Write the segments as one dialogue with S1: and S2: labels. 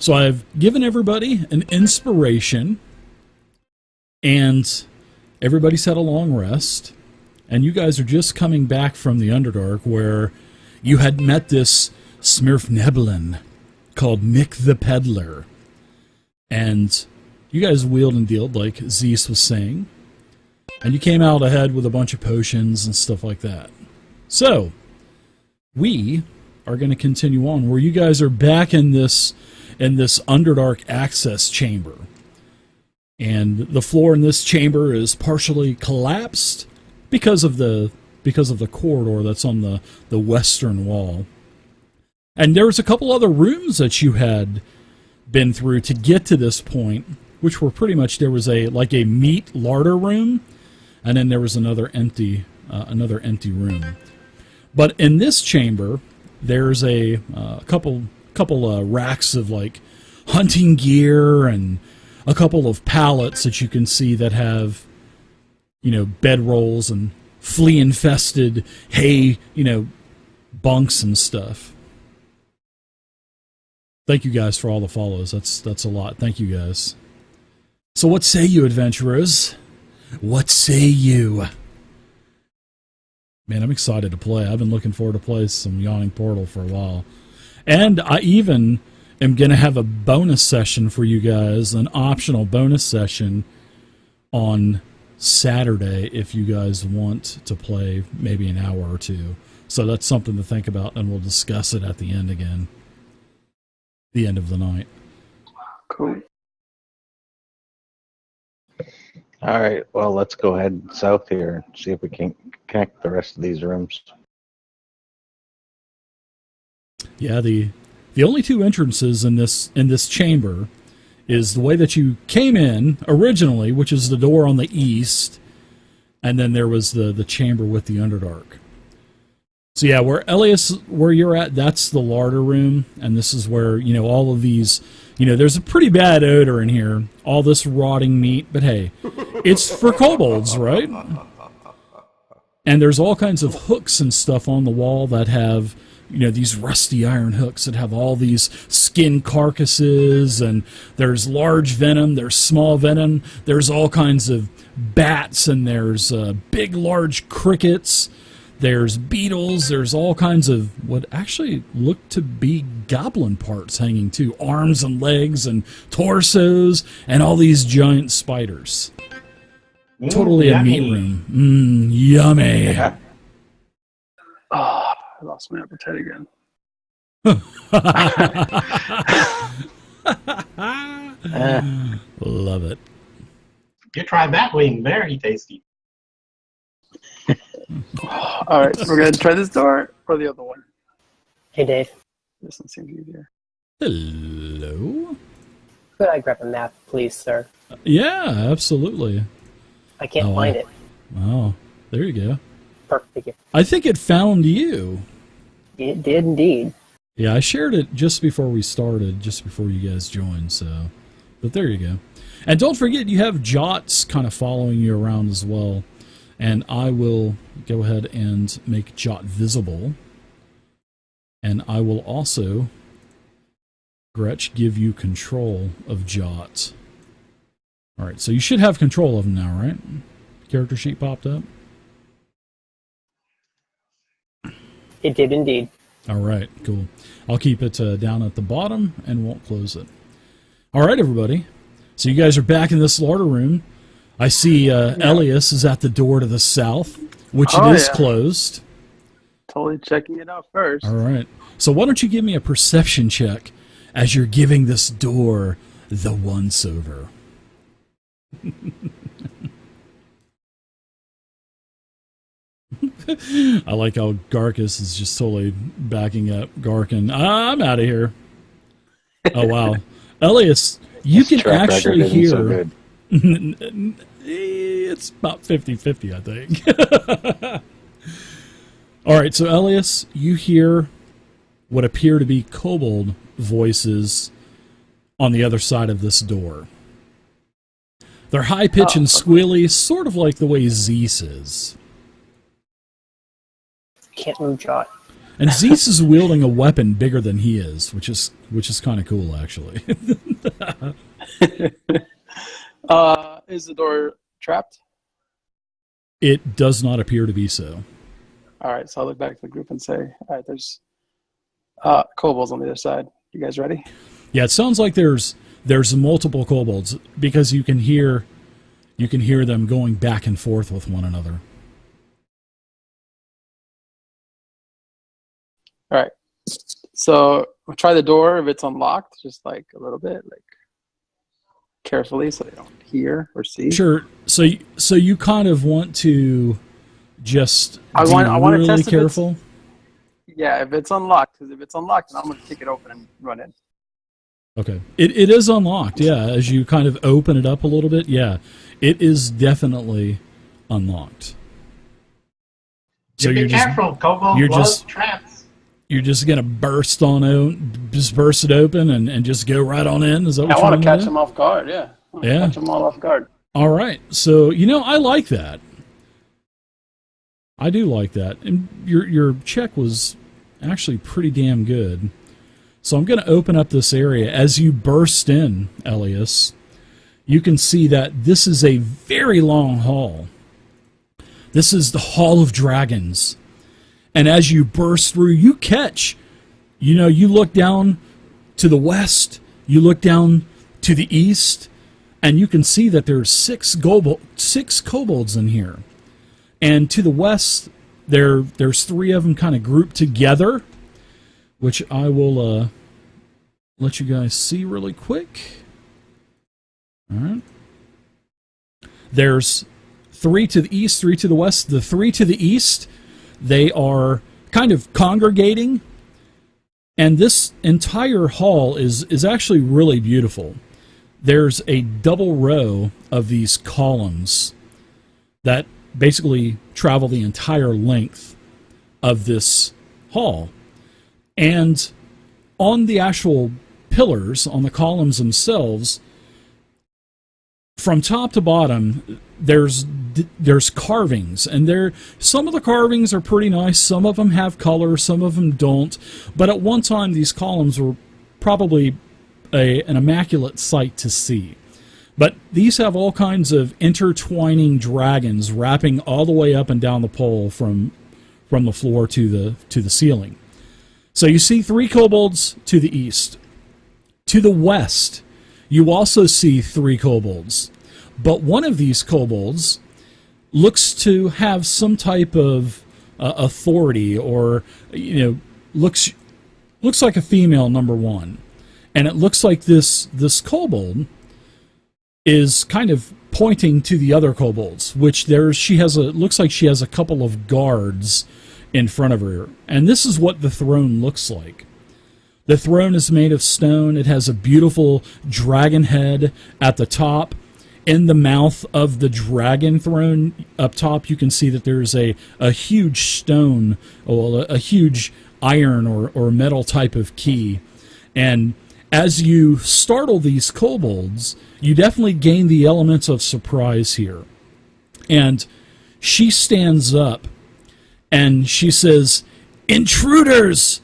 S1: So I've given everybody an inspiration, and everybody's had a long rest, and you guys are just coming back from the Underdark, where you had met this Smurfneblin called Mick the Peddler. And you guys wheeled and dealed, like Zeus was saying. And you came out ahead with a bunch of potions and stuff like that. So, we are going to continue on, where you guys are back in this Underdark access chamber. And the floor in this chamber is partially collapsed because of the corridor that's on the western wall. And there was a couple other rooms that you had been through to get to this point, which were pretty much, there was a meat larder room, and then there was another empty room. But in this chamber, there's a couple racks of like hunting gear and a couple of pallets that you can see that have, bedrolls and flea-infested hay, bunks and stuff. Thank you guys for all the follows. That's a lot. Thank you guys. So what say you, adventurers? What say you? Man, I'm excited to play. I've been looking forward to play some Yawning Portal for a while. And I even am going to have a bonus session for you guys, an optional bonus session on Saturday if you guys want to play maybe an hour or two. So that's something to think about, and we'll discuss it at the end again. The end of the night.
S2: Cool.
S3: All right, well, let's go ahead south here and see if we can connect the rest of these rooms.
S1: Yeah, the only two entrances in this chamber is the way that you came in originally, which is the door on the east, and then there was the chamber with the Underdark. So yeah, where you're at, that's the larder room, and this is where, all of these, there's a pretty bad odor in here, all this rotting meat, but hey, it's for kobolds, right? And there's all kinds of hooks and stuff on the wall that have, these rusty iron hooks that have all these skin carcasses, and there's large venom, there's small venom, there's all kinds of bats, and there's big, large crickets. There's beetles, there's all kinds of what actually look to be goblin parts hanging too. Arms and legs and torsos and all these giant spiders. Totally
S4: yummy.
S1: A meat room. Yummy.
S3: Yeah.
S2: Oh, I lost my appetite again.
S1: Love it.
S4: You try that wing, very tasty.
S2: All right, we're going to try this door or the other one.
S5: Hey, Dave.
S2: This one seems easier.
S1: Hello?
S5: Could I grab a map, please, sir?
S1: Yeah, absolutely.
S5: I can't find it.
S1: Oh, there you go.
S5: Perfect.
S1: I think it found you.
S5: It did indeed.
S1: Yeah, I shared it just before we started, just before you guys joined, so... But there you go. And don't forget, you have Jots kind of following you around as well. And I will go ahead and make Jot visible. And I will also, Gretch, give you control of Jot. Alright, so you should have control of him now, right? Character sheet popped up?
S5: It did indeed.
S1: Alright, cool. I'll keep it down at the bottom and won't close it. Alright, everybody. So you guys are back in this larder room. I see Elias is at the door to the south, which it is closed.
S2: Totally checking it out first.
S1: All right. So why don't you give me a perception check as you're giving this door the once-over. I like how Garcus is just totally backing up Garkin. I'm out of here. Oh, wow. Elias, you can actually hear... It's about 50-50, I think. All right, so Elias, you hear what appear to be kobold voices on the other side of this door. They're high-pitched and squealy, sort of like the way Zeus is.
S5: Can't move Jot.
S1: And Zeus is wielding a weapon bigger than he is, which is kind of cool, actually.
S2: Is the door trapped?
S1: It does not appear to be so.
S2: All right, so I'll look back to the group and say, all right, there's kobolds on the other side. You guys ready?
S1: Yeah, it sounds like there's multiple kobolds because you can hear them going back and forth with one another.
S2: All right. So we'll try the door if it's unlocked, just like a little bit, like carefully, so they don't hear or see.
S1: Sure. So you kind of want to just
S2: I want to
S1: really
S2: test
S1: careful.
S2: Yeah, if it's unlocked, because if it's unlocked, then I'm going to kick it open and run in.
S1: Okay. It is unlocked. Yeah, as you kind of open it up a little bit. Yeah, it is definitely unlocked. So
S4: be careful, kobold love traps.
S1: You're just gonna burst it open and just go right on in. Is that what
S2: I
S1: you
S2: want to catch them off guard. Yeah. Catch them all off guard.
S1: All right. So I like that. I do like that, and your check was actually pretty damn good. So I'm going to open up this area. As you burst in, Elias, you can see that this is a very long hall. This is the Hall of Dragons. And as you burst through, you catch, you look down to the west, you look down to the east, and you can see that there's six kobolds in here. And to the west, there's three of them kind of grouped together, which I will let you guys see really quick. All right. There's three to the east, three to the west. The three to the east, they are kind of congregating, and this entire hall is actually really beautiful. There's a double row of these columns that basically travel the entire length of this hall. And on the actual pillars, on the columns themselves, from top to bottom, there's carvings, and some of the carvings are pretty nice. Some of them have color, some of them don't. But at one time, these columns were probably an immaculate sight to see. But these have all kinds of intertwining dragons wrapping all the way up and down the pole from the floor to the ceiling. So you see three kobolds to the east. To the west, you also see three kobolds. But one of these kobolds looks to have some type of authority, or looks like a female, number one. And it looks like this kobold is kind of pointing to the other kobolds, which looks like she has a couple of guards in front of her. And this is what the throne looks like. The throne is made of stone. It has a beautiful dragon head at the top. In the mouth of the dragon throne up top, you can see that there's a huge stone, or a huge iron or metal type of key. And as you startle these kobolds, you definitely gain the elements of surprise here. And she stands up and she says, "Intruders!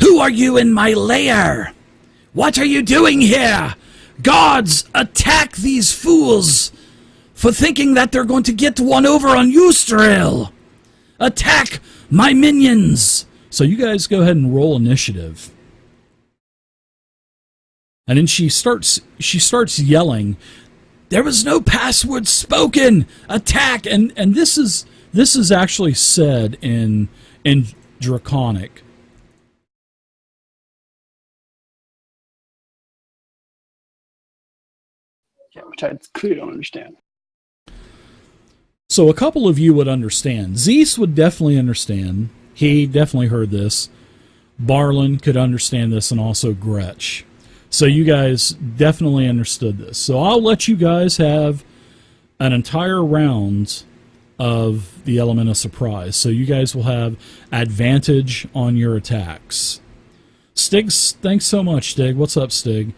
S1: Who are you in my lair? What are you doing here? Gods, attack these fools for thinking that they're going to get one over on Eustrel. Attack my minions." So you guys go ahead and roll initiative. And then she starts yelling, "There was no password spoken! Attack!" And this is actually said in Draconic.
S2: Yeah, which I clearly don't understand.
S1: So a couple of you would understand. Zeus would definitely understand. He definitely heard this. Barlin could understand this, and also Gretch. So you guys definitely understood this. So I'll let you guys have an entire round of the element of surprise. So you guys will have advantage on your attacks. Stig, thanks so much, Stig. What's up, Stig?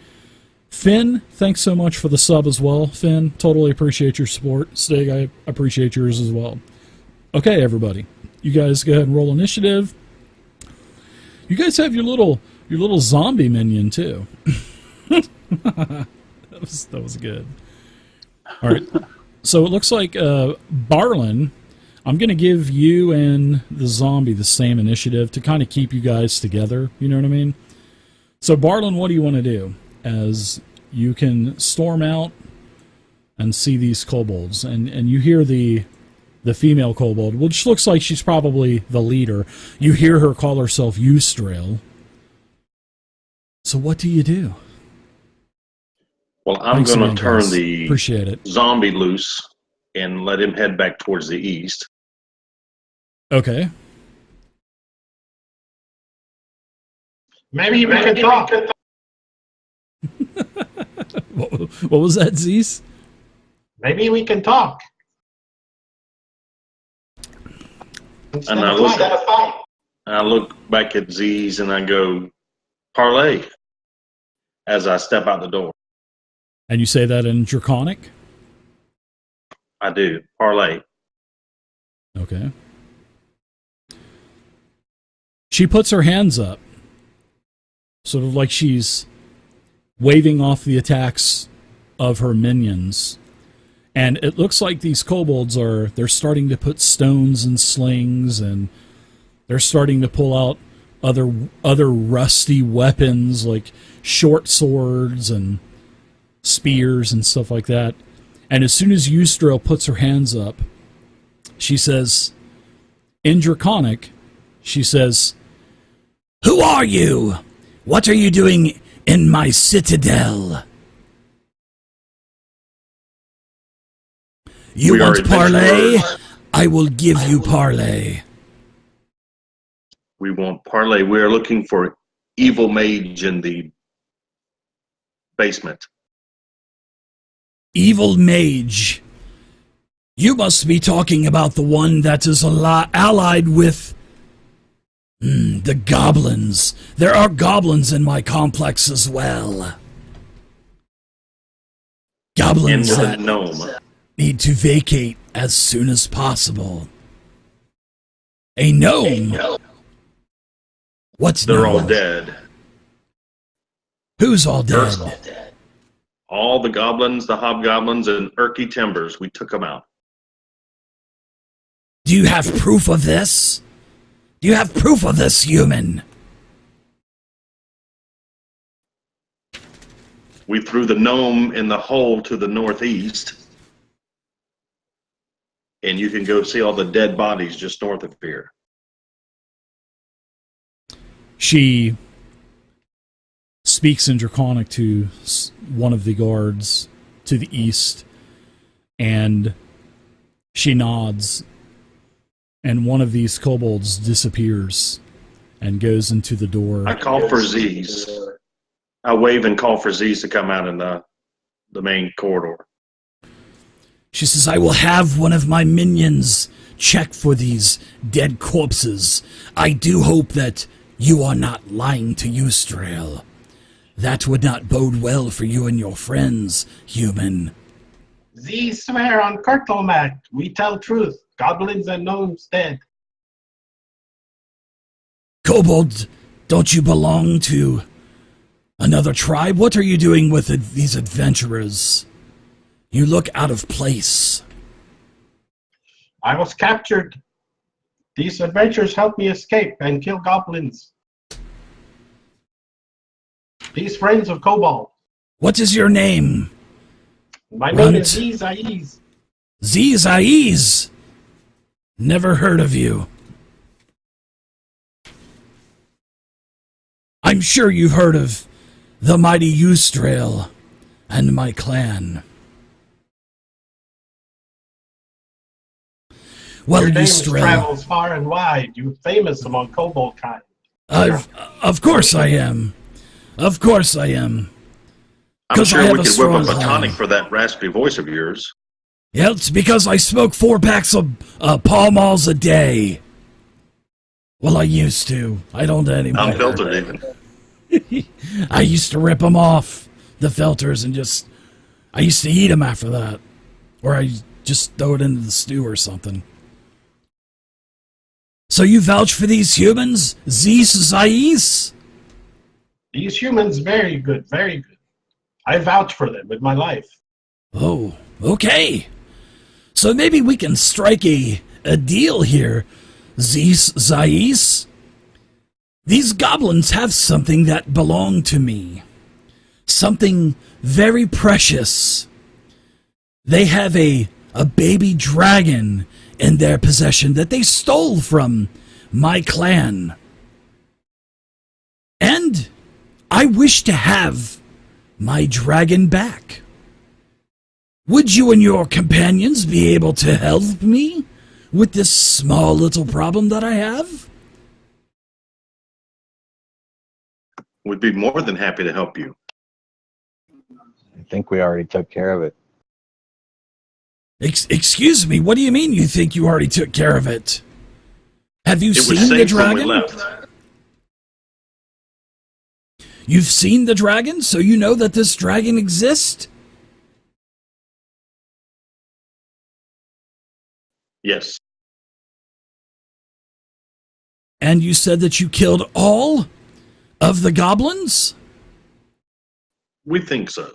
S1: Finn, thanks so much for the sub as well. Finn, totally appreciate your support. Stig, I appreciate yours as well. Okay, everybody. You guys go ahead and roll initiative. You guys have your little zombie minion too. that was good. All right. So it looks like Barlin, I'm going to give you and the zombie the same initiative to kind of keep you guys together. You know what I mean? So Barlin, what do you want to do? As you can storm out and see these kobolds, and you hear the female kobold, which looks like she's probably the leader. You hear her call herself Eustrail. So what do you do?
S6: Well, I'm going to turn the
S1: Appreciate it.
S6: zombie loose and let him head back towards the east.
S1: Okay.
S4: Maybe we can talk.
S1: What was that, Zeus?
S4: Maybe we can talk.
S6: And I look back at Z's and I go, parlay, as I step out the door.
S1: And you say that in Draconic?
S6: I do. Parlay.
S1: Okay. She puts her hands up, sort of like she's waving off the attacks of her minions. And it looks like these kobolds they're starting to put stones in slings, and they're starting to pull out other rusty weapons like short swords and spears and stuff like that. And as soon as Eustrail puts her hands up, she says, in Draconic, she says, "Who are you? What are you doing in my citadel? You want parlay? I will give you parlay."
S6: We want parlay. We are looking for evil mage in the basement.
S1: Evil mage. You must be talking about the one that is allied with the goblins. There are goblins in my complex as well. Goblins
S6: In the
S1: that
S6: gnome.
S1: need to vacate as soon as possible. A gnome? What's
S6: They're
S1: gnome?
S6: all dead.
S1: Who's all dead?
S6: All the goblins, the hobgoblins, and Urky Timbers. We took them out.
S1: Do you have proof of this? Do you have proof of this, human?
S6: We threw the gnome in the hole to the northeast. And you can go see all the dead bodies just north of here.
S1: She speaks in Draconic to one of the guards to the east, and she nods, and one of these kobolds disappears and goes into the door.
S6: I call for Z's. I wave and call for Z's to come out in the main corridor.
S1: She says, "I will have one of my minions check for these dead corpses. I do hope that you are not lying to Eustrail. That would not bode well for you and your friends, human."
S4: These swear on Kurtulmak. We tell truth. Goblins and gnomes dead.
S1: Kobold, don't you belong to another tribe? What are you doing with these adventurers? You look out of place.
S4: I was captured. These adventurers helped me escape and kill goblins. These friends of Kobold.
S1: What is your name?
S4: My name is Zaiz.
S1: Zaiz? Never heard of you. I'm sure you've heard of the mighty Eustrail and my clan. Well,
S4: Your name
S1: Eustrail
S4: travels far and wide. You're famous among kobold kind.
S1: Of course I am. Of course I am.
S6: I'm sure we could whip up a
S1: clan.
S6: tonic for that raspy voice of yours.
S1: Yeah, it's because I smoke 4 packs of Pall Malls a day. Well, I used to. I don't anymore.
S6: Unfiltered even.
S1: I used to rip them off, the filters, and I used to eat them after that. Or I just throw it into the stew or something. So you vouch for these humans, Zeus Zais?
S4: These humans, very good, very good. I vouch for them with my life.
S1: Oh, okay. So maybe we can strike a deal here, Zeus Zais. These goblins have something that belonged to me. Something very precious. They have a baby dragon in their possession that they stole from my clan. And I wish to have my dragon back. Would you and your companions be able to help me with this small little problem that I have?
S6: Would be more than happy to help you.
S3: I think we already took care of it.
S1: Excuse me, what do you mean you think you already took care of it? Have you
S6: It was
S1: seen the
S6: safe when we
S1: dragon?
S6: left.
S1: You've seen the dragon, so you know that this dragon exists?
S6: Yes.
S1: And you said that you killed all of the goblins?
S6: We think so.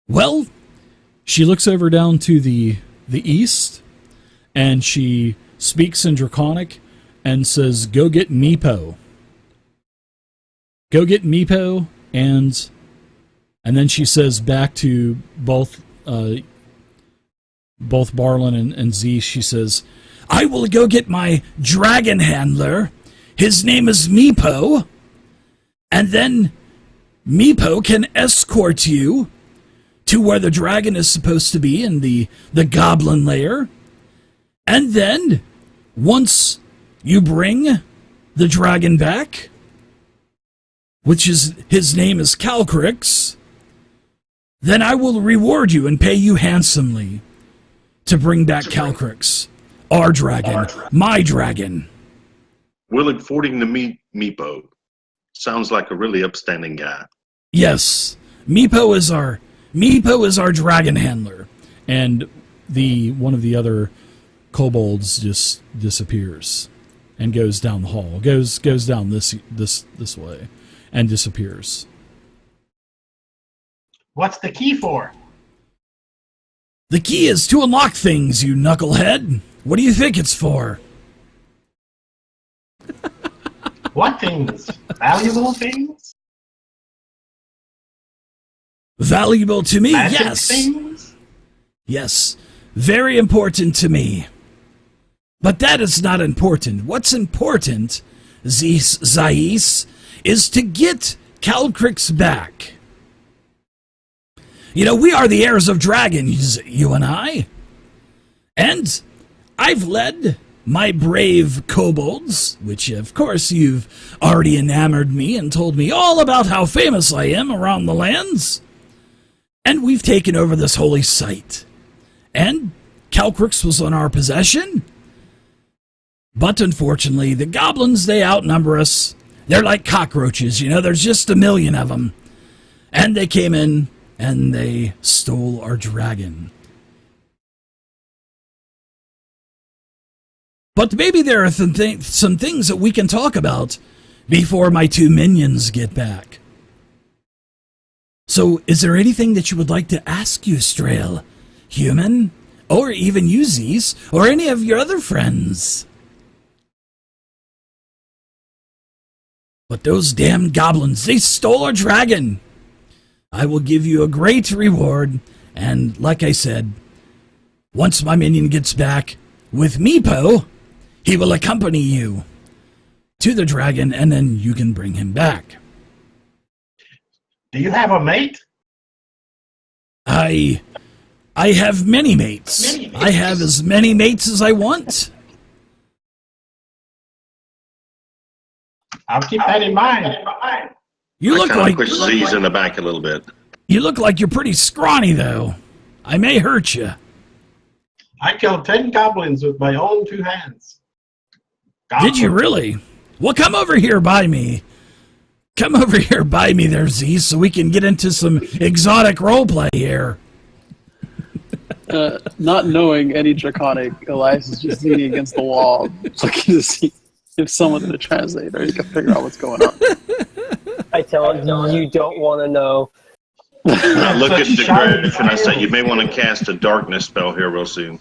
S1: Well, she looks over down to the east, and she speaks in Draconic and says, "Go get Meepo. Go get Meepo," and then she says back to both Barlin and Z, she says, "I will go get my dragon handler. His name is Meepo, and then Meepo can escort you to where the dragon is supposed to be in the goblin lair. And then, once you bring the dragon back, which is, his name is Calcrix, then I will reward you and pay you handsomely to bring back Calcrix, our dragon, my dragon."
S6: Willing forwarding to meet Meepo. Sounds like a really upstanding guy.
S1: Yes, Meepo is our dragon handler, and one of the other kobolds just disappears and goes down the hall, goes down this way, and disappears.
S4: What's the key for?
S1: The key is to unlock things, you knucklehead. What do you think it's for?
S4: What things? Valuable things?
S1: Valuable to me,
S4: Magic
S1: yes.
S4: things?
S1: Yes, very important to me. But that is not important. What's important, Zais, is to get Calcrix back. You know, we are the heirs of dragons, you and I. And I've led my brave kobolds, which of course you've already enamored me and told me all about how famous I am around the lands. And we've taken over this holy site. And Calcrix was in our possession. But unfortunately, the goblins, they outnumber us. They're like cockroaches, you know, there's just a million of them. And they came in and they stole our dragon. But maybe there are some things that we can talk about before my two minions get back. So, is there anything that you would like to ask Eustrail, human, or even Uzis, or any of your other friends? But those damn goblins, they stole our dragon. I will give you a great reward, and like I said, once my minion gets back with Meepo, he will accompany you to the dragon, and then you can bring him back.
S4: Do you have a mate?
S1: I have many mates. I have as many mates as I want.
S4: I'll keep that in mind.
S1: You look like
S6: push Z's in the back a little bit.
S1: you look like you're pretty scrawny, though. I may hurt you.
S4: I killed 10 goblins with my own 2 hands.
S1: Did you really? Well, come over here by me. Come over here by me there, Z, so we can get into some exotic roleplay here.
S2: Not knowing any Draconic, Elias is just leaning against the wall, looking to see if someone's the translator. You can figure out what's going on.
S5: I tell him, you don't want to know.
S6: I look at the Griff and I say, you may want to cast a darkness spell here real soon.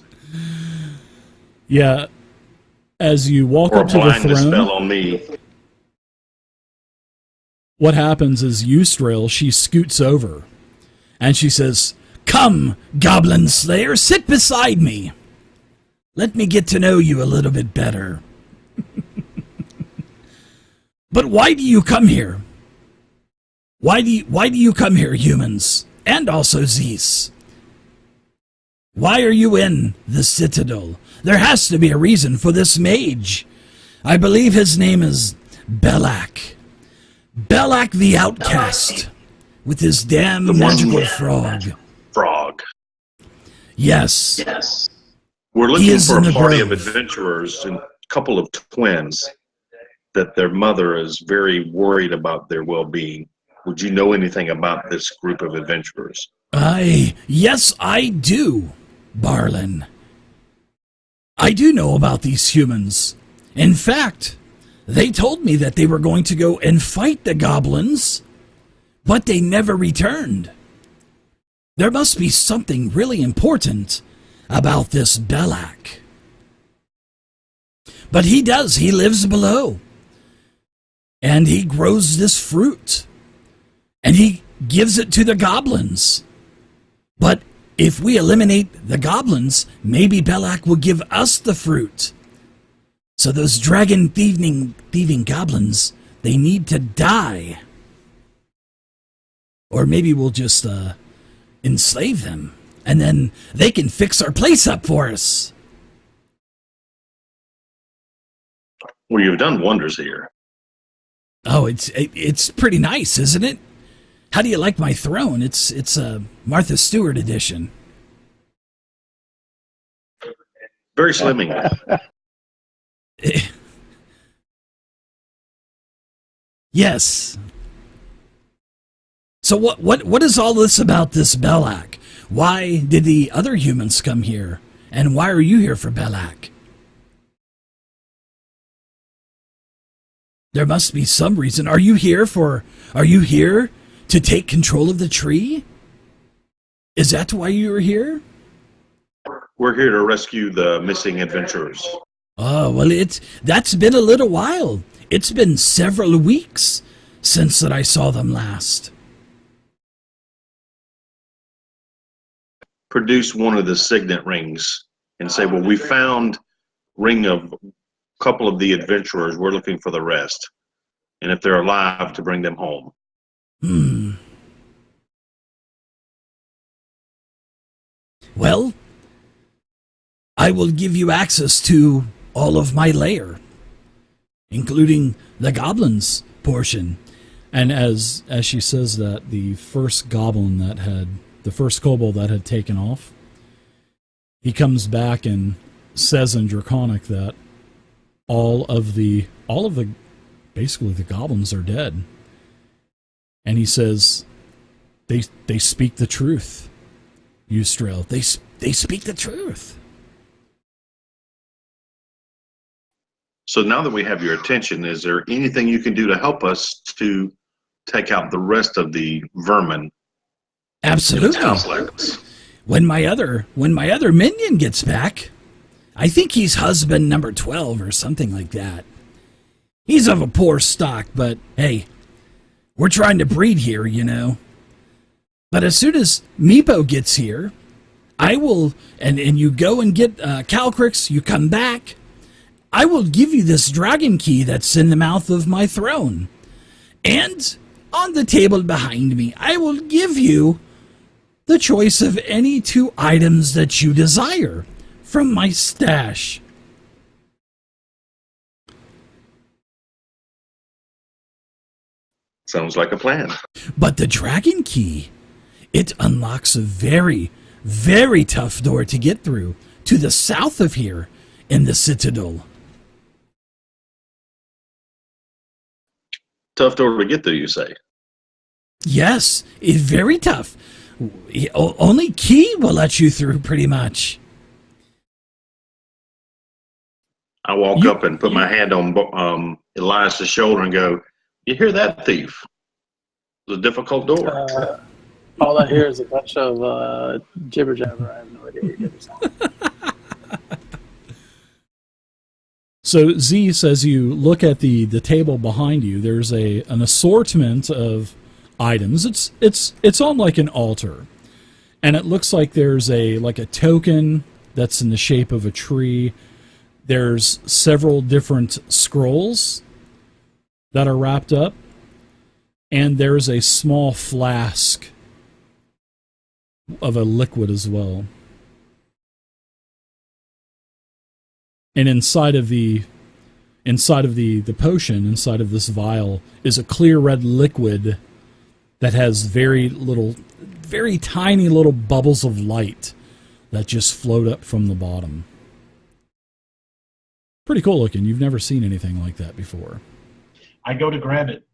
S1: Yeah. As you walk
S6: Or
S1: up
S6: a
S1: to the
S6: blindness spell
S1: throne,
S6: on me.
S1: what happens is Eustrel, she scoots over and she says, "Come, Goblin Slayer, sit beside me. Let me get to know you a little bit better." But why do you come here? Why do you come here, humans? And also Zeus. Why are you in the Citadel? There has to be a reason for this mage. I believe his name is Belak. Belak the Outcast. With his damn magical frog.
S6: Frog.
S1: Yes.
S6: We're
S1: He
S6: looking
S1: is
S6: for
S1: in
S6: a
S1: the
S6: party of
S1: grove.
S6: adventurers and a couple of twins that their mother is very worried about their well-being. Would you know anything about this group of adventurers?
S1: Yes, I do, Barlin. I do know about these humans. In fact, they told me that they were going to go and fight the goblins, but they never returned. There must be something really important about this Belak. But he lives below. And he grows this fruit. And he gives it to the goblins. But if we eliminate the goblins, maybe Belak will give us the fruit. So those dragon thieving goblins, they need to die. Or maybe we'll just enslave them. And then they can fix our place up for us.
S6: Well, you've done wonders here.
S1: Oh, it's pretty nice, isn't it? How do you like my throne? It's a Martha Stewart edition.
S6: Very slimming.
S1: Yes. So what is all this about this Belak? Why did the other humans come here? And why are you here for Belak? There must be some reason. Are you here to take control of the tree? Is that why you were here?
S6: We're here to rescue the missing adventurers.
S1: Oh, well, that's been a little while. It's been several weeks since that I saw them last.
S6: Produce one of the signet rings and say, well, we found ring of a couple of the adventurers. We're looking for the rest. And if they're alive, to bring them home.
S1: Well, I will give you access to all of my lair, including the goblins portion. And as she says that, the first kobold that had taken off, he comes back and says in Draconic that all of the basically the goblins are dead. And he says they speak the truth. Eustrel, they speak the truth.
S6: So now that we have your attention, is there anything you can do to help us to take out the rest of the vermin?
S1: Absolutely. When my other minion gets back, I think he's husband number 12 or something like that. He's of a poor stock, but hey, we're trying to breed here, you know. But as soon as Meepo gets here, I will, and you go and get Calcrix, you come back, I will give you this dragon key that's in the mouth of my throne. And on the table behind me, I will give you the choice of any 2 items that you desire from my stash.
S6: Sounds like a plan.
S1: But the dragon key, it unlocks a very, very tough door to get through to the south of here in the Citadel.
S6: Tough door to get through, you say?
S1: Yes, it's very tough. Only Key will let you through, pretty much.
S6: I walk up and put my hand on Elias's shoulder and go, "You hear that, thief? It's a difficult door."
S2: All I hear is a bunch of jibber jabber. I have no idea what you're saying.
S1: So Z says you look at the table behind you. There's an assortment of items. It's on like an altar, and it looks like there's a token that's in the shape of a tree. There's several different scrolls that are wrapped up, and there's a small flask of a liquid as well. And inside of the potion, inside of this vial, is a clear red liquid that has very tiny little bubbles of light that just float up from the bottom. Pretty cool looking. You've never seen anything like that before.
S4: I go to grab it.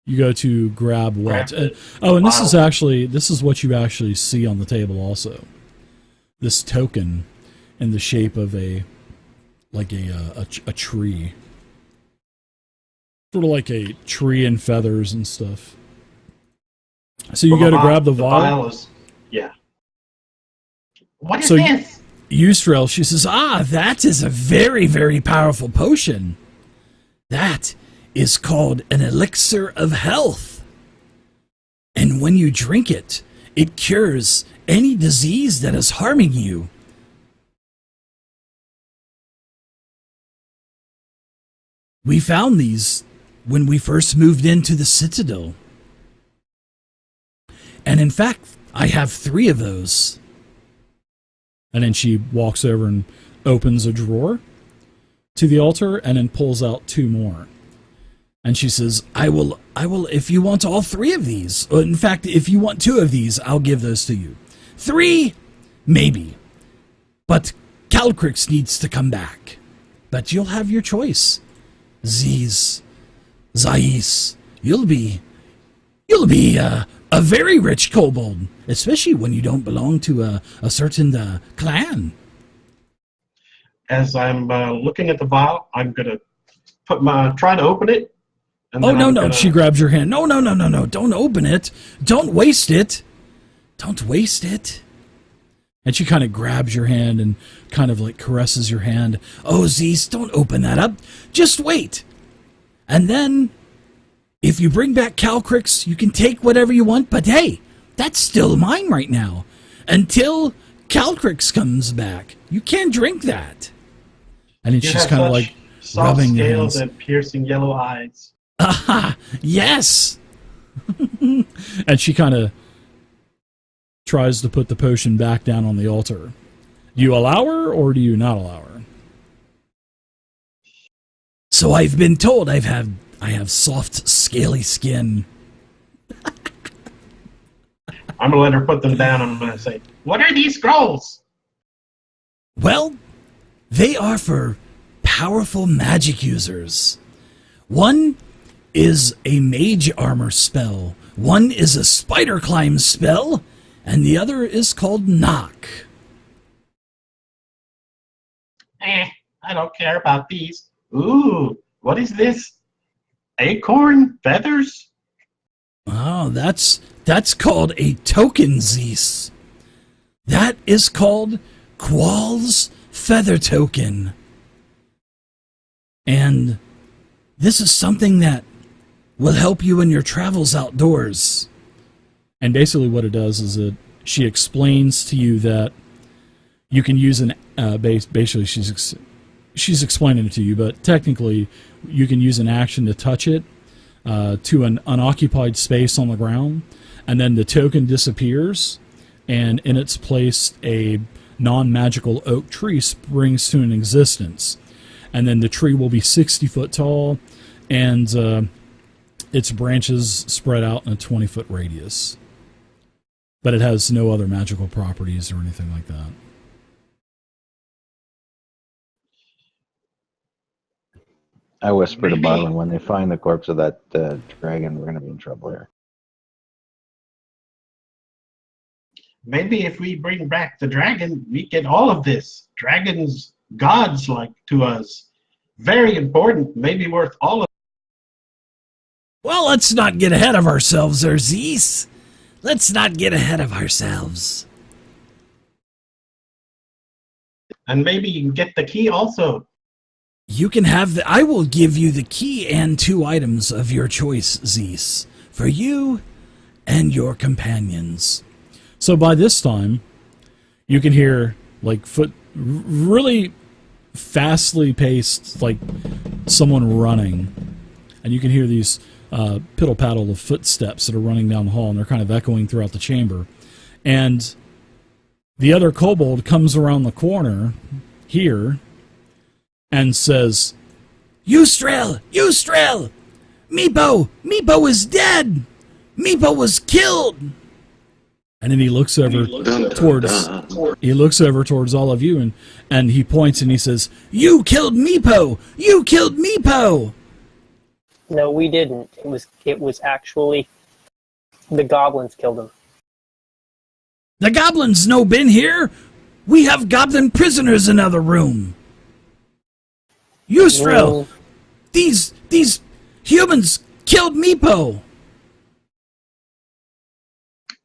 S1: You go to grab what?
S4: Grab
S1: and this is what you actually see on the table also. This token in the shape of a tree. Sort of like a tree and feathers and stuff. So you go to grab the vial?
S4: Yeah. What is this?
S1: Eustrel, she says, that is a very, very powerful potion. That is called an elixir of health. And when you drink it, it cures any disease that is harming you. We found these when we first moved into the Citadel. And in fact, I have 3 of those. And then she walks over and opens a drawer to the altar and then pulls out 2 more. And she says, I will, if you want all 3 of these, or in fact, if you want 2 of these, I'll give those to you. 3? Maybe. But Calcrix needs to come back. But you'll have your choice. Zais, you'll be a very rich kobold, especially when you don't belong to a certain clan.
S4: As I'm looking at the vial, I'm gonna try to open it. And
S1: no! She grabs your hand. No! Don't open it. Don't waste it. Don't waste it. And she kind of grabs your hand and kind of caresses your hand. Oh, Zeus, don't open that up. Just wait. And then, if you bring back Calcrix, you can take whatever you want. But hey, that's still mine right now. Until Calcrix comes back, you can't drink that. And then she's kind of rubbing your hands.
S4: Soft scales and piercing yellow eyes.
S1: Aha! Yes! And she kind of tries to put the potion back down on the altar. Do you allow her, or do you not allow her? So I've been told I have soft, scaly skin.
S4: I'm gonna let her put them down, and I'm gonna say, "What are these scrolls?"
S1: Well, they are for powerful magic users. One is a mage armor spell. One is a spider climb spell. And the other is called Knock.
S4: I don't care about these. Ooh, what is this? Acorn feathers?
S1: Oh, that's called a token, Zeus. That is called Qual's Feather Token. And this is something that will help you in your travels outdoors. And basically what it does is she explains to you that you can use basically she's explaining it to you, but technically you can use an action to touch it to an unoccupied space on the ground, and then the token disappears, and in its place a non-magical oak tree springs to an existence. And then the tree will be 60 foot tall, and its branches spread out in a 20-foot radius. But it has no other magical properties or anything like that.
S3: I whisper to Barlin, when they find the corpse of that dragon, we're going to be in trouble here.
S4: Maybe if we bring back the dragon, we get all of this. Dragons, gods like to us. Very important, maybe worth all of it.
S1: Well, let's not get ahead of ourselves, Zeus. Let's not get ahead of ourselves.
S4: And maybe you can get the key also.
S1: You can have the... I will give you the key and 2 items of your choice, Zeus, for you and your companions. So by this time, you can hear, like, really fastly paced, like, someone running. And you can hear these piddle-paddle of footsteps that are running down the hall, and they're kind of echoing throughout the chamber. And the other kobold comes around the corner here and says, Eustrel! Eustrel! Meepo is dead! Meepo was killed! And then he looks over towards all of you, and he points and he says, You killed Meepo! You killed Meepo!
S5: No, we didn't. It was actually the goblins killed him.
S1: The goblins no been here! We have goblin prisoners in another room! Eustrel! These humans killed Meepo!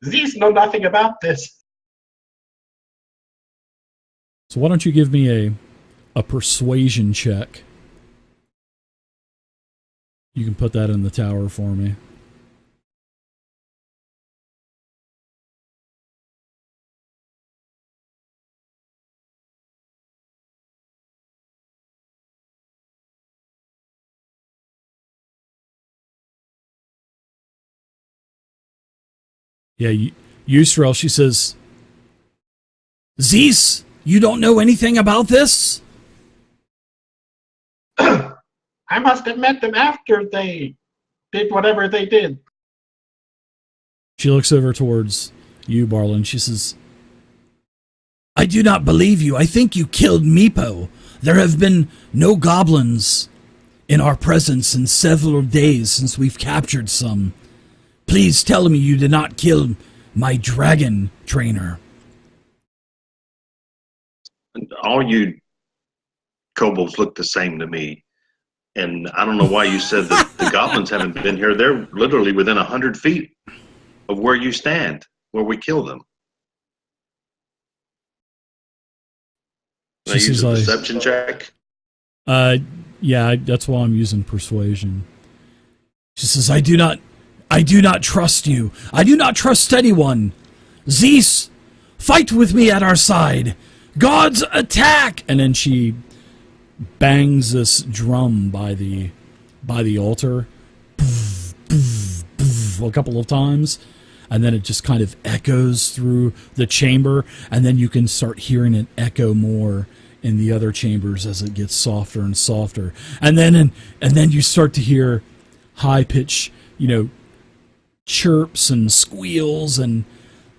S4: These know nothing about this.
S1: So why don't you give me a persuasion check? You can put that in the tower for me. Yeah, Yusrael, she says, Zeus, you don't know anything about this?
S4: I must have met them after they did whatever they did.
S1: She looks over towards you, Barlin. She says, I do not believe you. I think you killed Meepo. There have been no goblins in our presence in several days since we've captured some. Please tell me you did not kill my dragon trainer.
S6: All you kobolds look the same to me. And I don't know why you said that the goblins haven't been here. They're literally within 100 feet of where you stand, where we kill them. Can I use a perception check?
S1: Yeah, that's why I'm using persuasion. She says, I do not trust you. I do not trust anyone. Zeus, fight with me at our side. Gods, attack! And then she bangs this drum by the altar a couple of times, and then it just kind of echoes through the chamber, and then you can start hearing it echo more in the other chambers as it gets softer and softer, and then you start to hear high-pitched, chirps and squeals and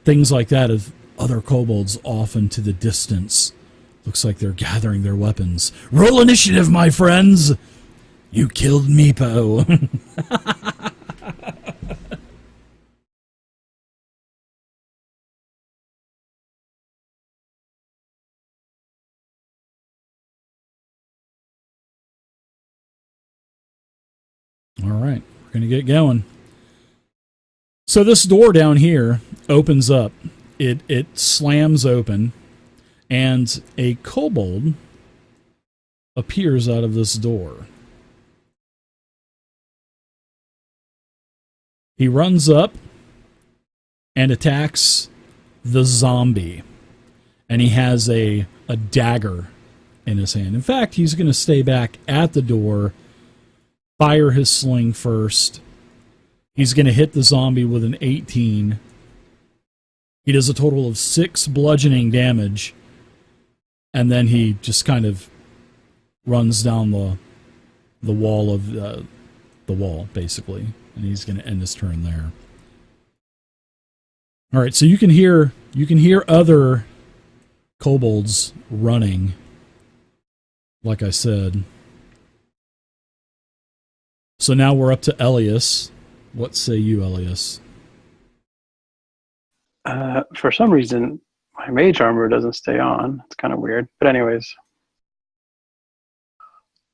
S1: things like that of other kobolds off into the distance. Looks like they're gathering their weapons. Roll initiative, my friends! You killed Meepo. All right, we're going to get going. So this door down here opens up. It slams open, and a kobold appears out of this door. He runs up and attacks the zombie, and he has a dagger in his hand. In fact, he's going to stay back at the door, fire his sling first. He's going to hit the zombie with an 18. He does a total of 6 bludgeoning damage, and then he just kind of runs down the wall of the wall, basically, and he's going to end his turn there. All right, so you can hear other kobolds running, like I said. So now we're up to Elias. What say you, Elias?
S2: For some reason, my mage armor doesn't stay on. It's kind of weird. But anyways,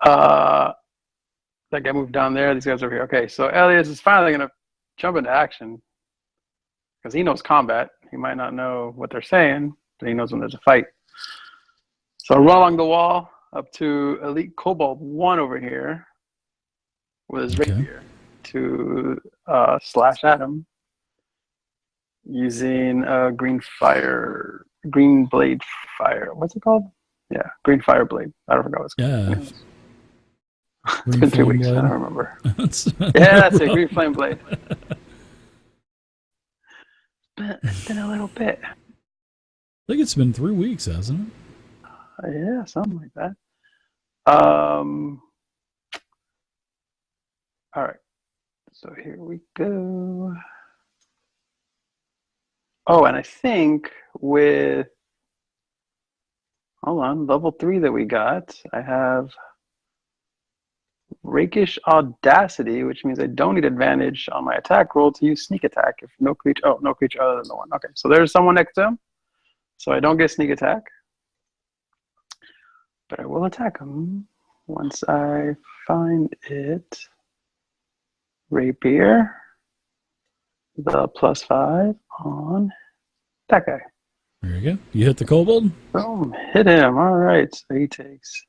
S2: that guy moved down there. These guys over here. Okay, so Elias is finally going to jump into action because he knows combat. He might not know what they're saying, but he knows when there's a fight. So I'll run along the wall up to Elite Kobold 1 over here with his rapier to slash at him using green blade fire. What's it called? Yeah, green fire blade. I don't forget what it's called.
S1: Yeah.
S2: It's been 2 weeks. I don't remember. Yeah, that's it. Green flame blade. It's been a little bit.
S1: I think it's been 3 weeks, hasn't it?
S2: Yeah, something like that. All right. So here we go. Oh, and I think with, hold on, level 3 that we got, I have Rakish Audacity, which means I don't need advantage on my attack roll to use sneak attack if no creature other than the one. Okay, so there's someone next to him, so I don't get sneak attack, but I will attack him once I find it. Rapier, the +5 on that guy.
S1: There you go. You hit the kobold?
S2: Boom, hit him. All right, so he takes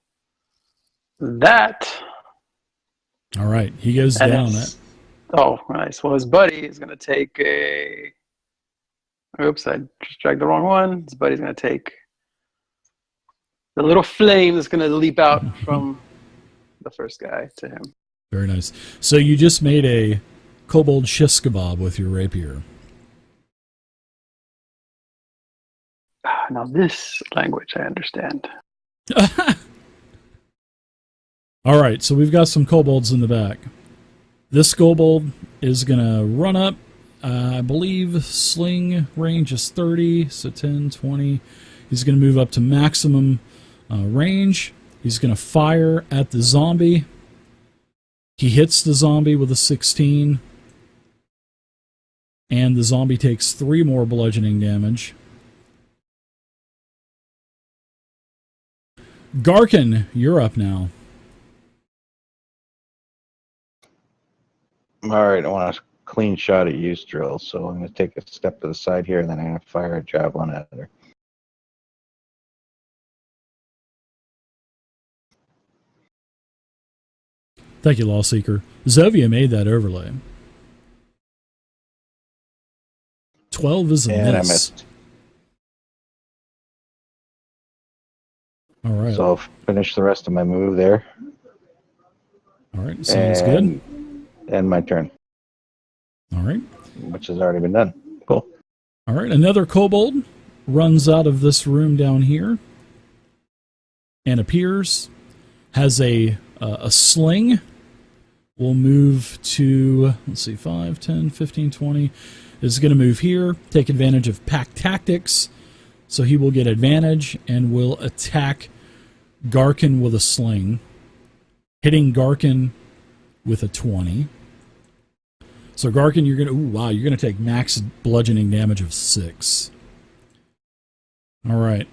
S2: that.
S1: All right, he goes down.
S2: Oh, nice. Well, his buddy is going to take a... Oops, I just dragged the wrong one. His buddy's going to take the little flame that's going to leap out from the first guy to him.
S1: Very nice. So you just made a kobold shish kebab with your rapier.
S2: Now this language I understand.
S1: All right, so we've got some kobolds in the back. This kobold is going to run up. I believe sling range is 30, so 10, 20. He's going to move up to maximum range. He's going to fire at the zombie. He hits the zombie with a 16. And the zombie takes 3 more bludgeoning damage. Garkin, you're up now.
S3: All right, I want a clean shot at use drill, so I'm going to take a step to the side here, and then I'm going to fire a javelin at her.
S1: Thank you, Lawseeker. Zovia made that overlay. 12 is a
S3: And
S1: miss.
S3: I missed.
S1: All right.
S3: So I'll finish the rest of my move there.
S1: All right. Sounds good.
S3: And my turn.
S1: All right.
S3: Which has already been done. Cool.
S1: All right. Another kobold runs out of this room down here and appears, has a sling. We'll move to, let's see, 5, 10, 15, 20. Is going to move here, take advantage of pack tactics. So he will get advantage and will attack Garkin with a sling, hitting Garkin with a 20. So Garkin, you're going to take max bludgeoning damage of 6. All right.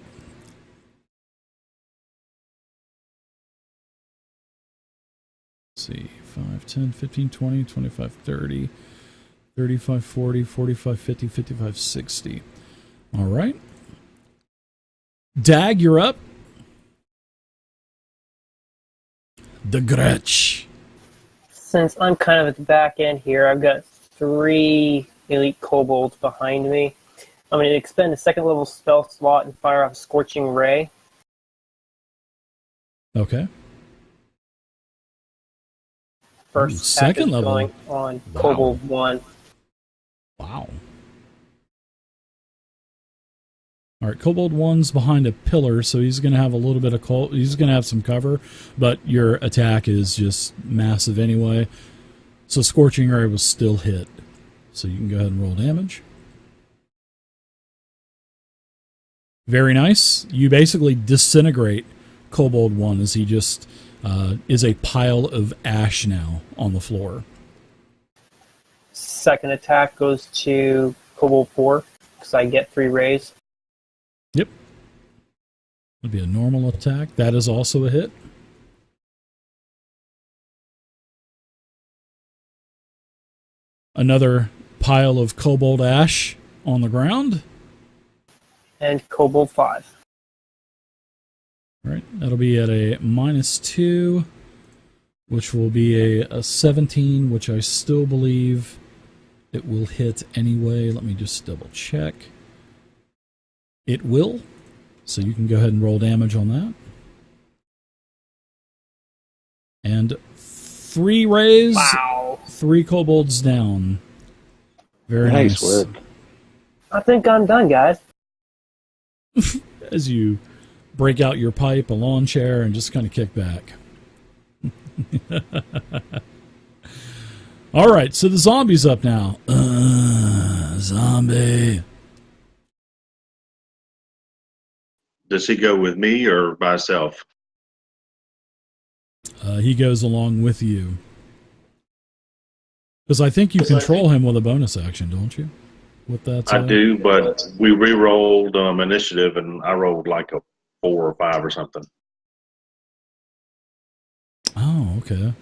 S1: Let's see, 5, 10, 15, 20, 25, 30, 35, 40, 45, 50, 55, 60. All right. Dag, you're up. The Gretsch.
S5: Since I'm kind of at the back end here, I've got 3 elite kobolds behind me. I'm going to expend a 2nd level spell slot and fire off Scorching Ray.
S1: Okay.
S5: First
S1: Ooh,
S5: attack
S1: 2nd
S5: is
S1: level.
S5: going on
S1: Wow.
S5: Kobold 1.
S1: Wow. All right, Kobold 1's behind a pillar, so he's going to have a little bit of he's going to have some cover, but your attack is just massive anyway. So Scorching Ray was still hit. So you can go ahead and roll damage. Very nice. You basically disintegrate Kobold 1 as he just is a pile of ash now on the floor.
S5: 2nd attack goes to Kobold 4. because I get 3 rays.
S1: Yep. It'll be a normal attack. That is also a hit. Another pile of kobold ash on the ground.
S5: And kobold 5.
S1: All right, that'll be at a -2, which will be a 17, which I still believe it will hit anyway. Let me just double check. It will, so you can go ahead and roll damage on that. And 3 rays,
S5: Wow.
S1: 3 kobolds down. Very
S3: Nice
S1: nice.
S3: work.
S5: I think I'm done, guys.
S1: As you break out your pipe, a lawn chair, and just kind of kick back. All right, so the zombie's up now. Zombie.
S6: Does he go with me or by himself?
S1: He goes along with you. Because I think you control him with a bonus action, don't you? With that,
S6: I do, but we re-rolled initiative, and I rolled like a 4 or 5 or something.
S1: Oh, okay.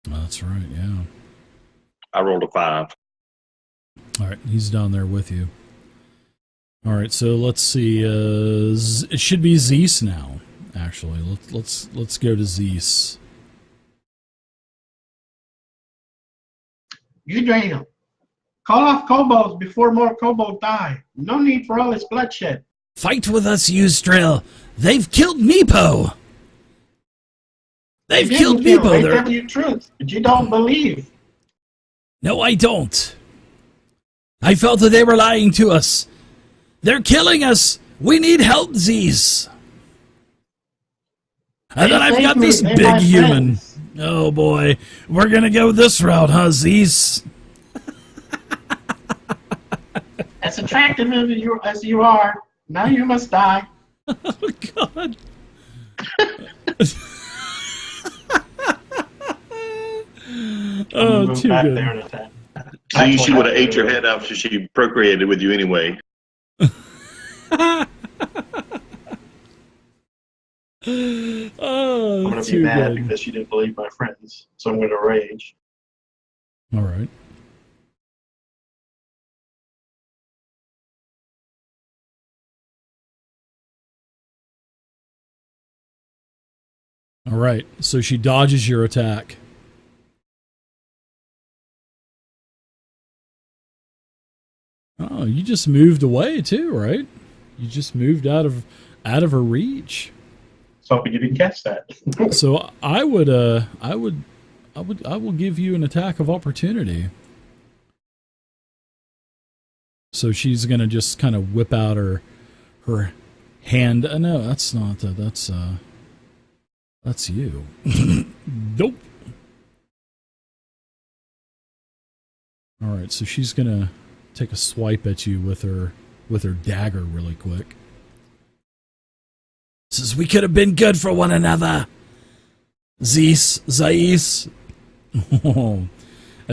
S1: Oh, that's right, yeah.
S6: I rolled a 5.
S1: All right, he's down there with you. All right, so let's see. It should be Zeus now. Actually, let's go to Zeus.
S4: You drain them. Call off kobolds before more kobolds die. No need for all this bloodshed.
S1: Fight with us, Ustrill. They've killed Meepo. They've killed
S4: They
S1: Meepo.
S4: tell you truth, but you don't believe.
S1: No, I don't. I felt that they were lying to us. They're killing us. We need help, Zeus. And then I've got this big human. Oh boy, we're gonna go this route, huh, Zeus?
S4: As attractive as you are, now you must die.
S1: Oh God. Oh, too
S4: back
S1: good.
S4: there and attack.
S6: See, she would have ate your head off if she procreated with you anyway.
S1: Oh,
S4: I'm going to be
S1: too
S4: mad
S1: good.
S4: because she didn't believe my friends, so I'm going to rage.
S1: All right. All right. So she dodges your attack. Oh, you just moved away too, right? You just moved out of her reach.
S4: So you didn't catch that.
S1: So I will give you an attack of opportunity. So she's gonna just kind of whip out her hand. No, that's not. That's you. Nope. All right, so she's gonna take a swipe at you with her dagger really quick. Says we could have been good for one another. Zeus. As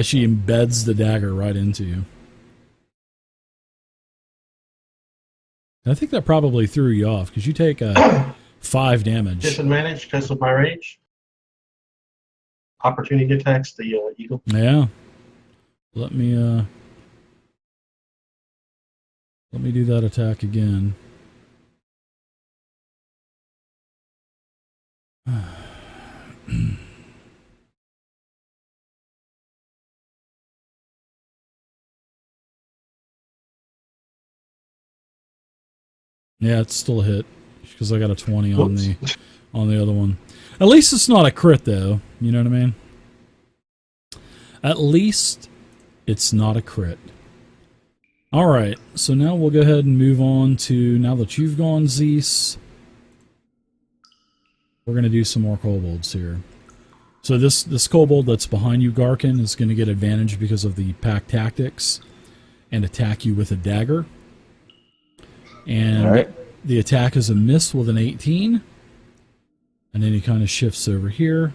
S1: she embeds the dagger right into you. I think that probably threw you off because you take 5 damage.
S4: Disadvantage because of my rage. Opportunity attacks the eagle.
S1: Yeah. Let me do that attack again. Yeah, it's still a hit because I got a 20 on the other one. At least it's not a crit though, you know what I mean? At least it's not a crit. All right, so now we'll go ahead and move on to, now that you've gone, Zeus, we're going to do some more kobolds here. So this kobold that's behind you, Garkin, is going to get advantage because of the pack tactics and attack you with a dagger. And the attack is a miss with an 18. And then he kind of shifts over here.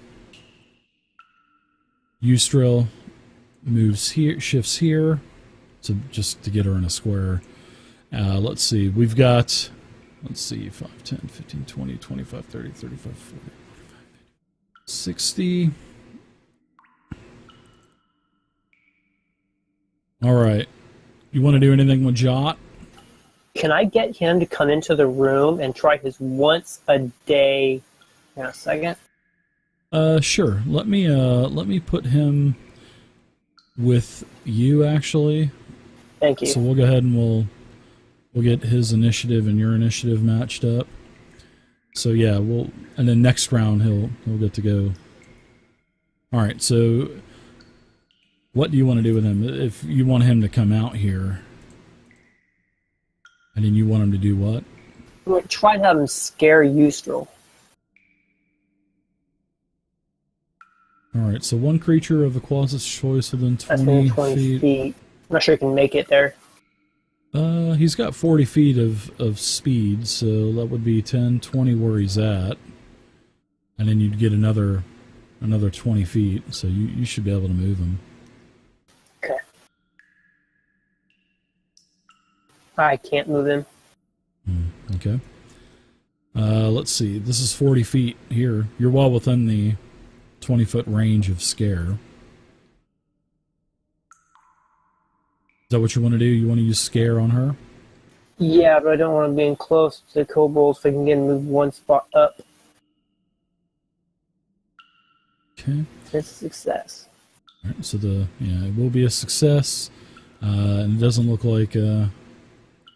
S1: Ustrill, moves here, shifts here, so just to get her in a square. Let's see, we've got, let's see, 5, 10, 15, 20, 25, 30, 35, 40, 60. All right. You want to do anything with Jot?
S5: Can I get him to come into the room and try his once a day in a second?
S1: Sure. Let me put him with you, actually.
S5: Thank you.
S1: So we'll go ahead and we'll get his initiative and your initiative matched up. So yeah, and then next round he'll get to go. All right. So what do you want to do with him? If you want him to come out here, and then you want him to do what?
S5: I'm going to try to have him scare Eustrel.
S1: All right, so one creature of the Colossus choice within 20 feet.
S5: I'm not sure he can make it there.
S1: He's got 40 feet of speed, so that would be 10, 20 where he's at. And then you'd get another 20 feet, so you should be able to move him.
S5: Okay. I can't move him.
S1: Okay. Let's see, this is 40 feet here. You're well within the 20-foot range of scare. Is that what you want to do? You want to use scare on her?
S5: Yeah, but I don't want to be in close to the kobolds so I can get him moved one spot up.
S1: Okay.
S5: It's a success.
S1: All right, so it will be a success, and it doesn't look like it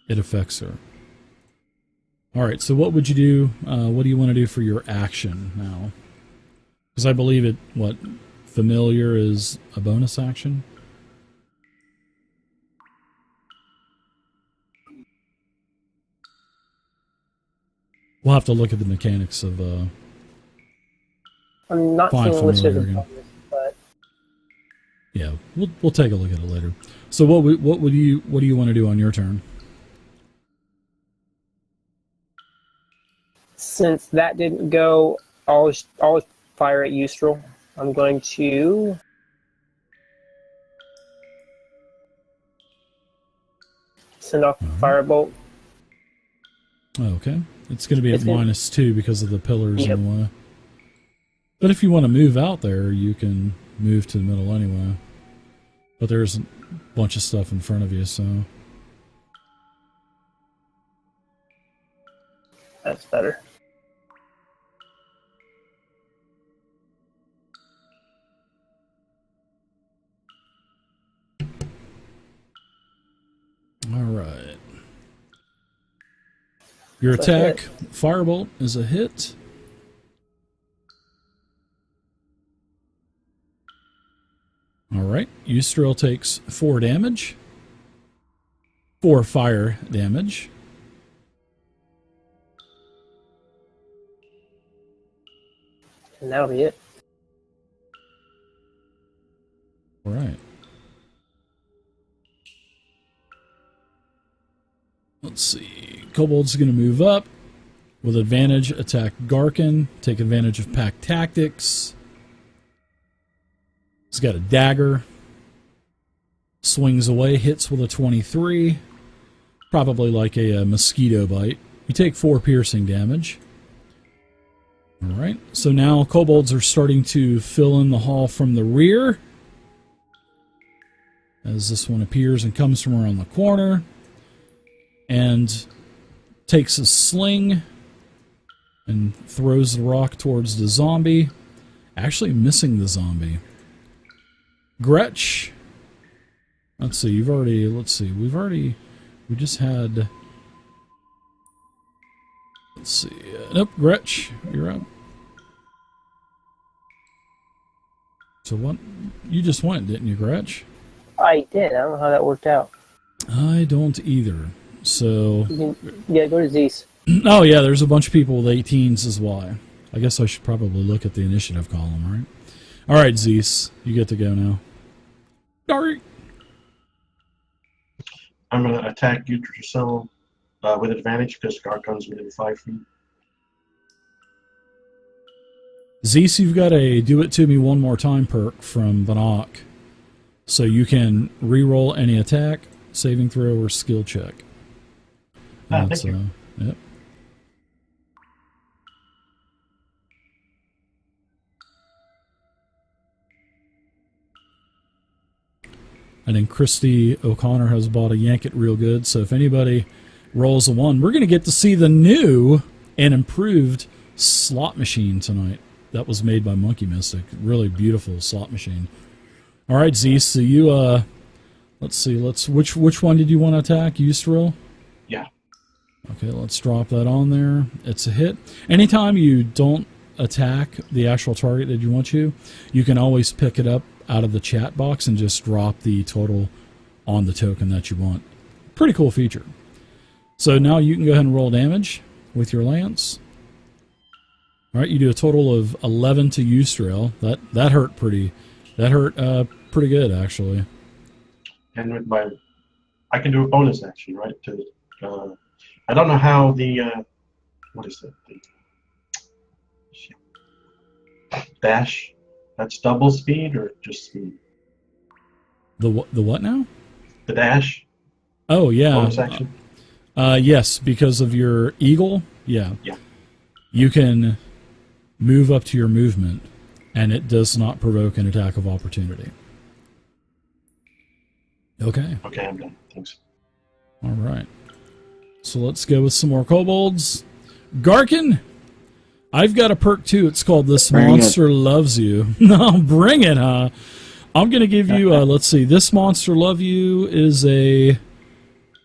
S1: affects her. All right, so what would you do? What do you want to do for your action now? Because I believe familiar is a bonus action? We'll have to look at the mechanics of
S5: I'm not seeing a list of the bonus, but
S1: yeah, we'll take a look at it later. So what do you want to do on your turn?
S5: Since that didn't go, I'll fire at Eustrel. I'm going to send off a firebolt.
S1: Okay. It's going to be at -2 because of the pillars
S5: Yep.
S1: in the way. But if you want to move out there, you can move to the middle anyway. But there's a bunch of stuff in front of you, so...
S5: That's better.
S1: All right. Your attack, Firebolt, is a hit. All right. Eustrel takes 4 damage. 4 fire damage.
S5: And that'll be it.
S1: All right. Let's see. Kobold's going to move up with advantage, attack Garkin, take advantage of pack tactics. He's got a dagger. Swings away, hits with a 23. Probably like a mosquito bite. You take 4 piercing damage. Alright, so now kobolds are starting to fill in the hall from the rear. As this one appears and comes from around the corner. And takes a sling and throws the rock towards the zombie. Actually missing the zombie. Gretch. We just had... Let's see. Nope, Gretch, you're up. So what? You just went, didn't you, Gretch?
S5: I did. I don't know how that worked out.
S1: I don't either. So...
S5: Yeah, go to Zeus.
S1: Oh, yeah, there's a bunch of people with 18s is why. I guess I should probably look at the initiative column, right? All right, Zeus, you get to go now. Sorry.
S4: I'm going to attack you, Drusilla, with advantage because Garcon's within 5 feet.
S1: Zeus, you've got a Do It To Me One More Time perk from Banach. So you can re-roll any attack, saving throw, or skill check.
S4: Thank you.
S1: Yep. And then Christy O'Connor has bought a Yank It Real Good. So if anybody rolls a 1, we're going to get to see the new and improved slot machine tonight. That was made by Monkey Mystic. Really beautiful slot machine. All right, Z. So you, let's see. Which one did you want to attack? Yusril?
S4: Yeah.
S1: Okay, let's drop that on there. It's a hit. Anytime you don't attack the actual target that you want to, you can always pick it up out of the chat box and just drop the total on the token that you want. Pretty cool feature. So now you can go ahead and roll damage with your lance. All right, you do a total of 11 to Yusrael. That hurt pretty good actually.
S4: And with my, I can do a bonus action, right? I don't know how the what is it? The dash. That's double speed or just speed?
S1: The what now?
S4: The dash.
S1: Oh yeah.
S4: Bonus action.
S1: Yes, because of your eagle. Yeah.
S4: Yeah.
S1: You can move up to your movement, and it does not provoke an attack of opportunity. Okay.
S4: Okay, I'm done. Thanks.
S1: All right. So let's go with some more kobolds. Garkin, I've got a perk too. It's called This Monster Loves You. No, bring it, huh? I'm going to give you, let's see, This Monster Love You is a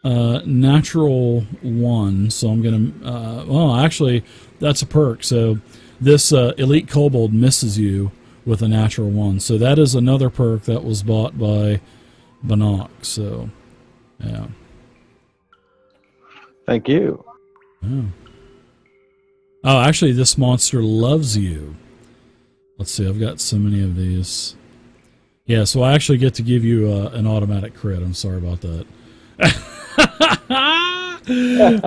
S1: natural 1. So I'm going to, well, actually, that's a perk. So this Elite Kobold misses you with a natural 1. So that is another perk that was bought by Bannock. So, yeah.
S3: Thank you.
S1: Yeah. Oh, actually, This Monster Loves You. Let's see, I've got so many of these. Yeah, so I actually get to give you an automatic crit. I'm sorry about that.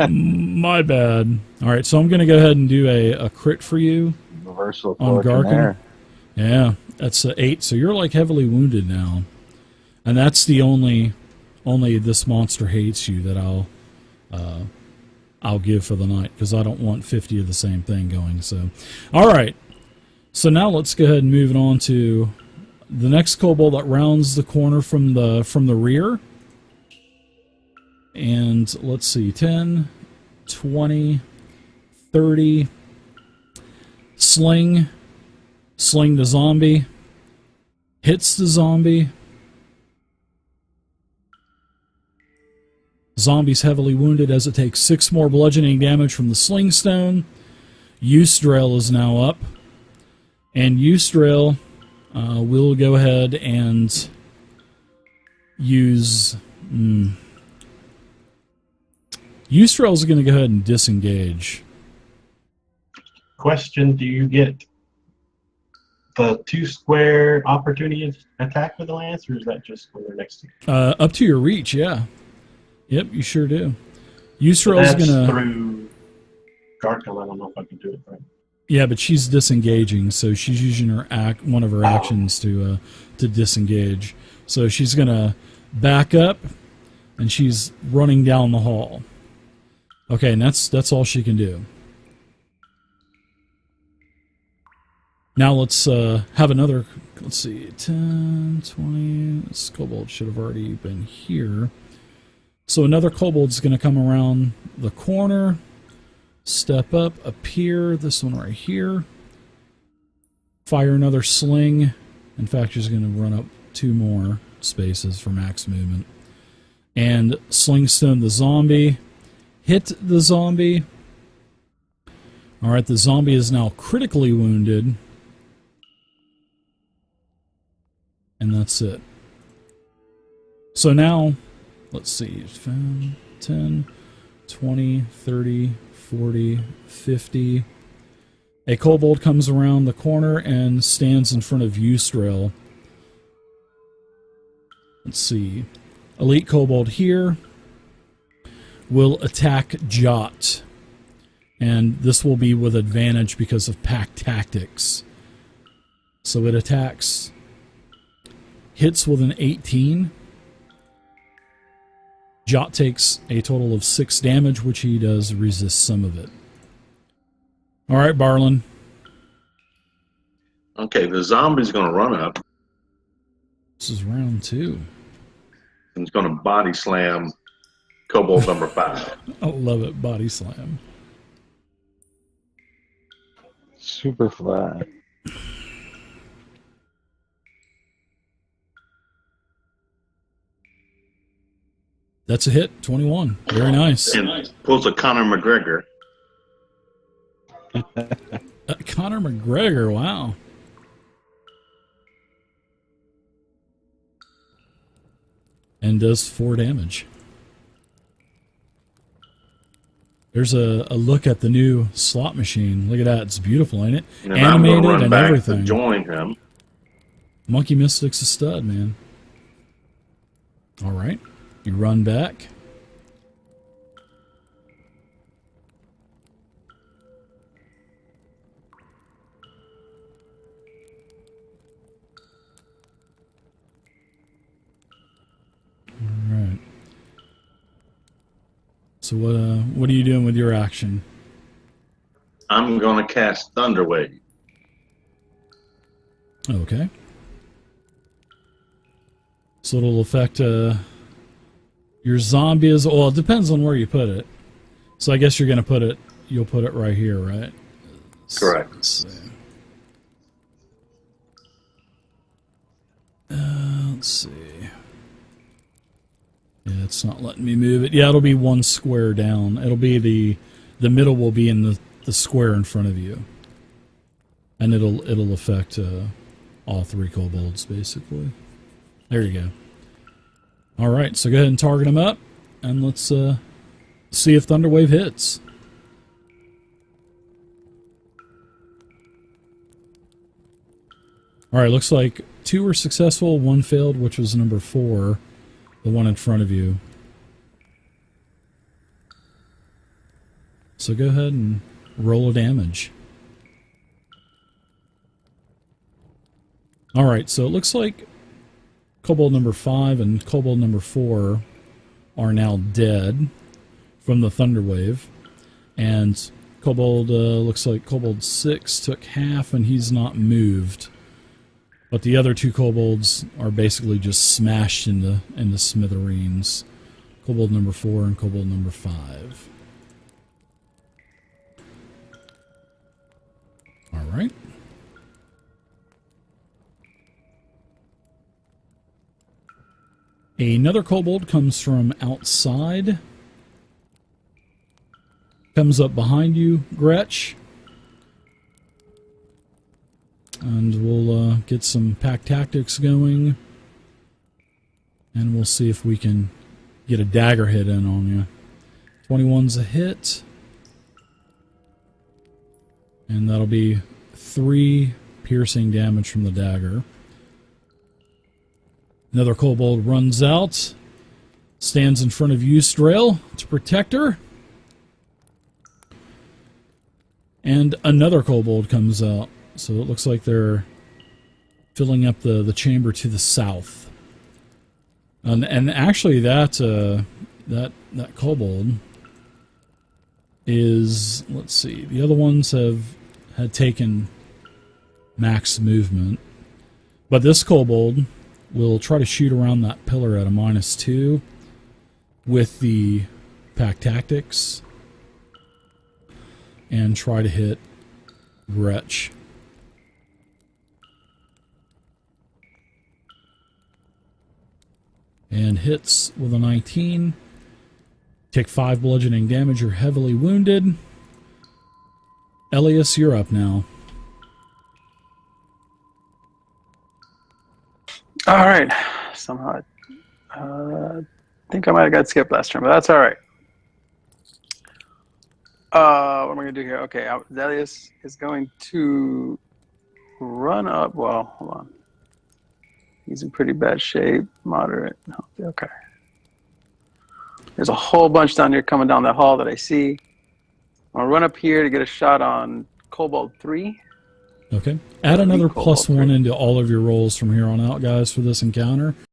S1: My bad. All right, so I'm going to go ahead and do a crit for you.
S3: Reversal
S1: on Garkin.
S3: there.
S1: Yeah, that's 8. So you're like heavily wounded now. And that's the only This Monster Hates You that I'll give for the night, because I don't want 50 of the same thing going. So, all right. So now let's go ahead and move it on to the next kobold that rounds the corner from the rear. And let's see, 10, 20, 30. Sling the zombie. Hits the zombie. Zombie's heavily wounded as it takes 6 more bludgeoning damage from the sling stone. Yusdrael is now up. And Yusdrael will go ahead and use... Yusdrael is going to go ahead and disengage.
S4: Question, do you get the 2 square opportunity attack with the lance, or is that just when they're next to you?
S1: Up to your reach, yeah. Yep, you sure do.
S4: So
S1: Yusrael's
S4: that's
S1: gonna
S4: through Garkle. I don't know if I can do it right.
S1: Yeah, but she's disengaging, so she's using her one of her actions to disengage. So she's gonna back up, and she's running down the hall. Okay, and that's all she can do. Now let's have another. Let's see, 10, 20. This kobold should have already been here. So another kobold's going to come around the corner, step up, appear, this one right here, fire another sling. In fact, she's going to run up 2 more spaces for max movement. And slingstone the zombie, hit the zombie. All right, the zombie is now critically wounded. And that's it. So now... let's see, 10, 20, 30, 40, 50. A kobold comes around the corner and stands in front of Yusdrael. Let's see. Elite kobold here will attack Jot. And this will be with advantage because of pack tactics. So it attacks hits with an 18. Jot takes a total of 6 damage, which he does resist some of it. All right, Barlin.
S6: Okay, the zombie's going to run up
S1: This is round 2.
S6: and he's going to body slam kobold number 5.
S1: I love it. Body slam.
S3: Super flat.
S1: That's a hit. 21. Very nice.
S6: And pulls a Conor McGregor.
S1: Conor McGregor. Wow. And does 4 damage. There's a look at the new slot machine. Look at that. It's beautiful, ain't it?
S6: And I'm going
S1: Animated
S6: to run
S1: and
S6: back
S1: everything.
S6: to join him.
S1: Monkey Mystic's a stud, man. All right. You run back. All right. So what are you doing with your action?
S6: I'm going to cast Thunderwave.
S1: Okay. So it'll affect your zombie as well. It depends on where you put it. So I guess you'll put it right here, right?
S6: Correct.
S1: Let's see. Let's see. Yeah, it's not letting me move it. Yeah, it'll be 1 square down. It'll be the middle will be in the square in front of you, and it'll affect all 3 kobolds basically. There you go. All right, so go ahead and target him up, and let's see if Thunderwave hits. All right, looks like 2 were successful, 1 failed, which was number 4, the one in front of you. So go ahead and roll a damage. All right, so it looks like kobold number 5 and kobold number 4 are now dead from the Thunderwave. And kobold, looks like kobold 6 took half and he's not moved. But the other 2 kobolds are basically just smashed into smithereens. Kobold number 4 and kobold number 5. All right. Another kobold comes from outside. Comes up behind you, Gretch. And we'll get some pack tactics going. And we'll see if we can get a dagger hit in on you. 21's a hit. And that'll be 3 piercing damage from the dagger. Another kobold runs out, stands in front of Eustrail to protect her. And another kobold comes out. So it looks like they're filling up the chamber to the south. And actually that kobold is, let's see, the other ones had taken max movement. But this kobold will try to shoot around that pillar at a -2 with the pack tactics and try to hit Gretch. And hits with a 19. Take 5 bludgeoning damage. You're heavily wounded. Elias, you're up now.
S2: All right. Somehow, I think I might have got skipped last turn, but that's all right. What am I going to do here? Okay, Elias is going to run up. Well, hold on. He's in pretty bad shape. Moderate. Okay. There's a whole bunch down here coming down that hall that I see. I'll run up here to get a shot on Kobold 3.
S1: Okay. Add another
S2: Kobold
S1: +1 into all of your rolls from here on out, guys, for this encounter.